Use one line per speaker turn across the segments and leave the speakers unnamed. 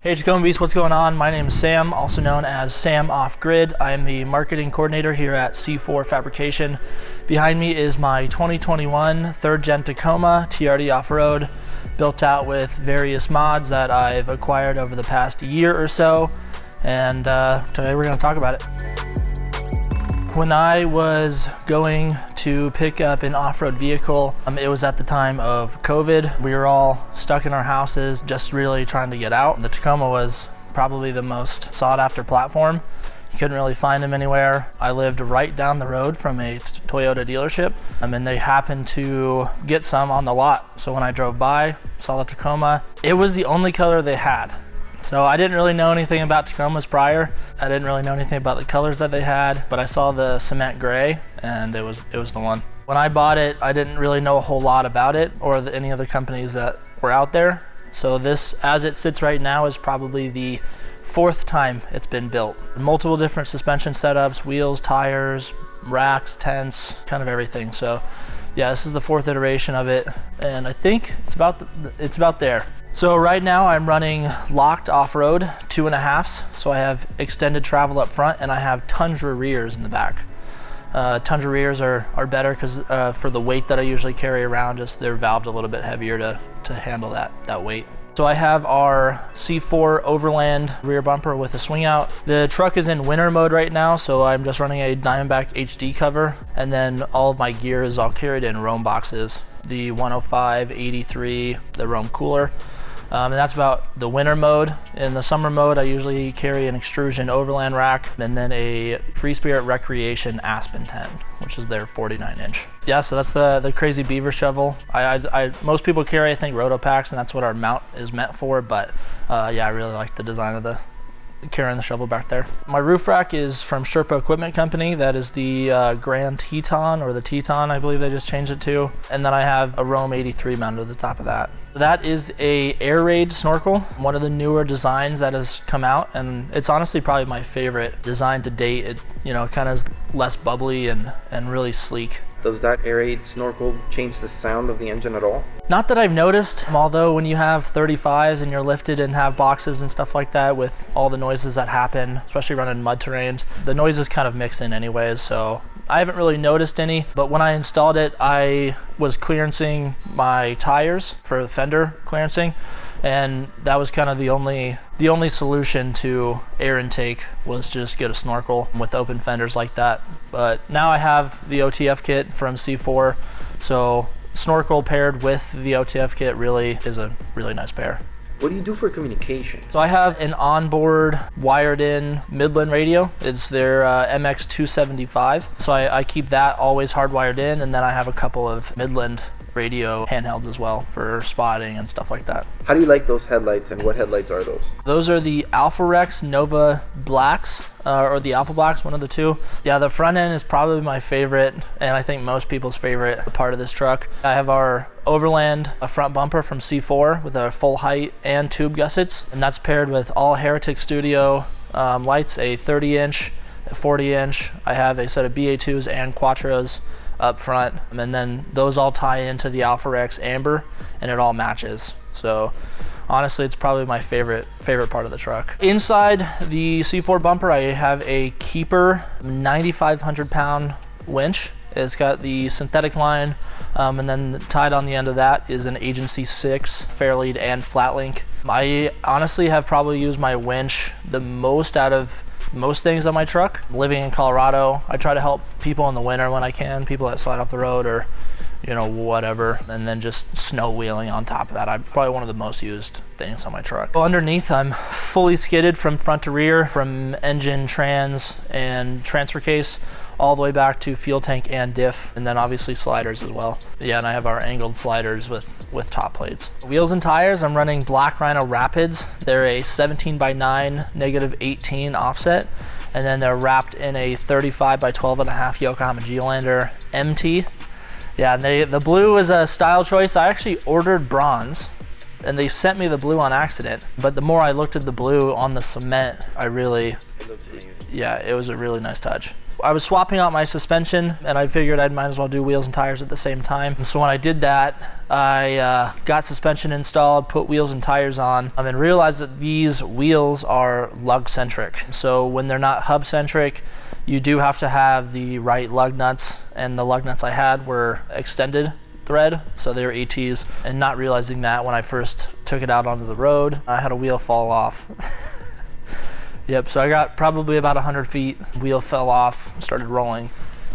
Hey TacomaBeast, what's going on? My name is Sam, also known as Sam Off Grid. I am the marketing coordinator here at C4 Fabrication. Behind me is my 2021 3rd Gen Tacoma TRD Off-Road, built out with various mods that I've acquired over the past year or so, and today we're going to talk about it. When I was going to pick up an off-road vehicle, it was at the time of COVID. We were all stuck in our houses, just really trying to get out. The Tacoma was probably the most sought-after platform. You couldn't really find them anywhere. I lived right down the road from a Toyota dealership, and they happened to get some on the lot. So when I drove by, saw the Tacoma, it was the only color they had. So I didn't really know anything about Tacomas prior. I didn't really know anything about the colors that they had, but I saw the cement gray and it was the one. When I bought it, I didn't really know a whole lot about it or any other companies that were out there. So this, as it sits right now, is probably the 4th time it's been built. Multiple different suspension setups, wheels, tires, racks, tents, kind of everything. So yeah, this is the 4th iteration of it, and I think it's about there. So right now I'm running locked off-road 2.5s, so I have extended travel up front and I have Tundra rears in the back. Tundra rears are better because for the weight that I usually carry around, just they're valved a little bit heavier to handle that weight. So I have our C4 Overland rear bumper with a swing out. The truck is in winter mode right now, so I'm just running a Diamondback HD cover, and then all of my gear is all carried in Roam boxes. The 105, 83, the Roam cooler. And that's about the winter mode. In the summer mode, I usually carry an extrusion overland rack and then a Free Spirit Recreation Aspen 10, which is their 49-inch. Yeah, so that's the Crazy Beaver shovel. Most people carry, I think, Rotopacks, and that's what our mount is meant for, but yeah, I really like the design of carrying the shovel back there. My roof rack is from Sherpa Equipment Company. That is the Grand Teton, or the Teton, I believe they just changed it to. And then I have a Roam 83 mounted at the top of that. That is a Air Raid snorkel, one of the newer designs that has come out, and it's honestly probably my favorite design to date. It, you know, kind of is less bubbly and really sleek.
Does that Air Raid snorkel change the sound of the engine at all?
Not that I've noticed, although when you have 35s and you're lifted and have boxes and stuff like that, with all the noises that happen, especially running mud terrains, the noises kind of mix in anyways, so I haven't really noticed any. But when I installed it, I was clearancing my tires for the fender clearancing, and that was kind of the only solution to air intake, was just get a snorkel with open fenders like that. But now I have the OTF kit from C4, so snorkel paired with the OTF kit really is a really nice pair.
What do you do for communication? So
I have an onboard wired in Midland radio. It's their MX275. So I keep that always hardwired in, and then I have a couple of Midland radio handhelds as well for spotting and stuff like that.
How do you like those headlights, and what headlights are those?
Those are the Alpha Rex Nova Blacks, or the Alpha Blacks, one of the two. Yeah, the front end is probably my favorite, and I think most people's favorite part of this truck. I have our Overland front bumper from C4 with a full height and tube gussets, and that's paired with all Heretic Studio lights, a 30-inch, a 40-inch. I have a set of BA2s and Quattros up front, and then those all tie into the Alpha Rex Amber, and it all matches. So honestly, it's probably my favorite part of the truck. Inside the C4 bumper, I have a Keeper 9,500 pound winch. It's got the synthetic line, and then tied on the end of that is an Agency 6 Fairlead and flat link. I honestly have probably used my winch the most out of most things on my truck. Living in Colorado, I try to help people in the winter when I can, people that slide off the road or, you know, whatever, and then just snow wheeling on top of that. I'm probably one of the most used things on my truck. Well, underneath, I'm fully skidded from front to rear, from engine, trans, and transfer case, all the way back to fuel tank and diff, and then obviously sliders as well. Yeah, and I have our angled sliders with top plates. Wheels and tires, I'm running Black Rhino Rapids. They're a 17x9 -18 offset, and then they're wrapped in a 35x12.5 Yokohama Geolander MT. Yeah, and the blue is a style choice. I actually ordered bronze, and they sent me the blue on accident, but the more I looked at the blue on the cement, yeah, it was a really nice touch. I was swapping out my suspension, and I figured I might as well do wheels and tires at the same time. So when I did that, I got suspension installed, put wheels and tires on, and realized that these wheels are lug-centric. So when they're not hub-centric, you do have to have the right lug nuts, and the lug nuts I had were extended thread, so they were ETs. And not realizing that when I first took it out onto the road, I had a wheel fall off. Yep, so I got probably about 100 feet, wheel fell off, started rolling,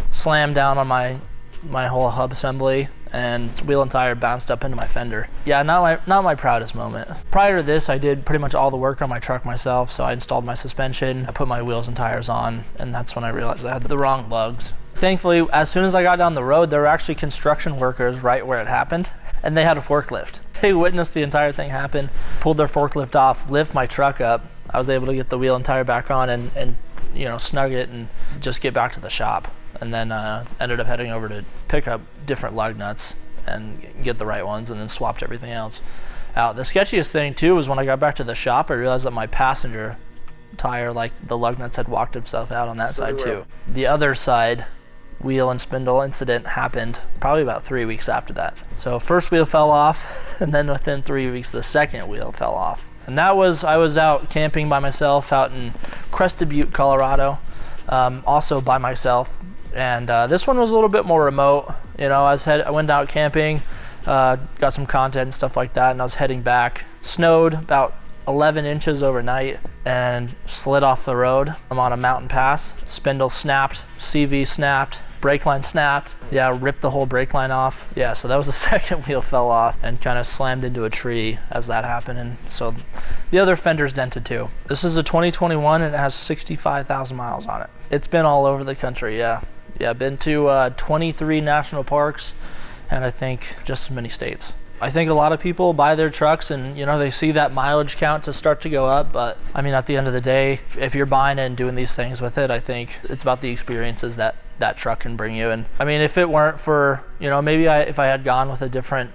slammed down on my whole hub assembly, and wheel and tire bounced up into my fender. Yeah, not my proudest moment. Prior to this, I did pretty much all the work on my truck myself, so I installed my suspension, I put my wheels and tires on, and that's when I realized I had the wrong lugs. Thankfully, as soon as I got down the road, there were actually construction workers right where it happened, and they had a forklift. They witnessed the entire thing happen, pulled their forklift off, lift my truck up. I was able to get the wheel and tire back on and snug it and just get back to the shop. And then ended up heading over to pick up different lug nuts and get the right ones, and then swapped everything else out. The sketchiest thing too was when I got back to the shop, I realized that my passenger tire, like the lug nuts had walked himself out on that side too. The other side wheel and spindle incident happened probably about 3 weeks after that. So first wheel fell off, and then within 3 weeks the second wheel fell off. And that was, I was out camping by myself out in Crested Butte, Colorado, also by myself. And this one was a little bit more remote. I went out camping, got some content and stuff like that, and I was heading back. Snowed about 11 inches overnight and slid off the road. I'm on a mountain pass. Spindle snapped, CV snapped, brake line snapped. Yeah, ripped the whole brake line off. Yeah, so that was the second wheel fell off and kind of slammed into a tree as that happened. And so the other fender's dented too. This is a 2021 and it has 65,000 miles on it. It's been all over the country, yeah. Yeah, been to 23 national parks and I think just as many states. I think a lot of people buy their trucks and they see that mileage count to start to go up, but I mean at the end of the day, if you're buying it and doing these things with it, I think it's about the experiences that truck can bring you. And I mean, if it weren't for maybe if I had gone with a different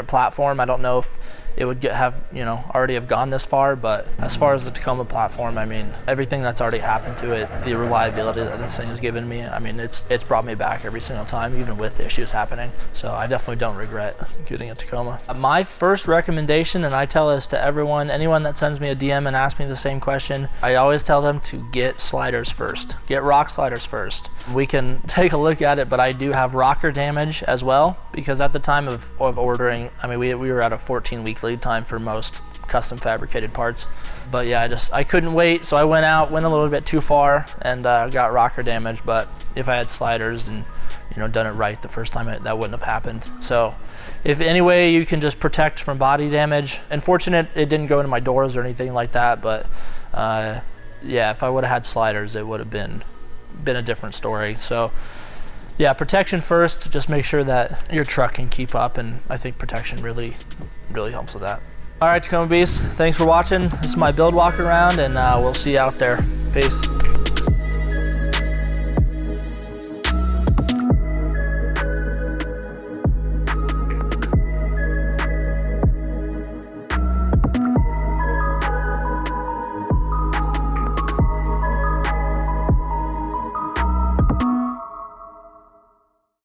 platform, I don't know if it would already have gone this far, but as far as the Tacoma platform, I mean, everything that's already happened to it, the reliability that this thing has given me, I mean, it's brought me back every single time, even with the issues happening. So I definitely don't regret getting a Tacoma. My first recommendation, and I tell this to anyone that sends me a DM and asks me the same question, I always tell them to get sliders first. Get rock sliders first. We can take a look at it, but I do have rocker damage as well, because at the time of ordering, I mean, we were at a 14-week lead time for most custom fabricated parts. But yeah, I couldn't wait, so I went a little bit too far and got rocker damage. But if I had sliders and done it right the first time, that wouldn't have happened. So if any way you can just protect from body damage, unfortunate it didn't go into my doors or anything like that, but yeah, if I would have had sliders, it would have been a different story. So yeah, protection first. Just make sure that your truck can keep up, and I think protection really helps with that. All right, TacomaBeast, thanks for watching. This is my build walk around, and we'll see you out there. Peace.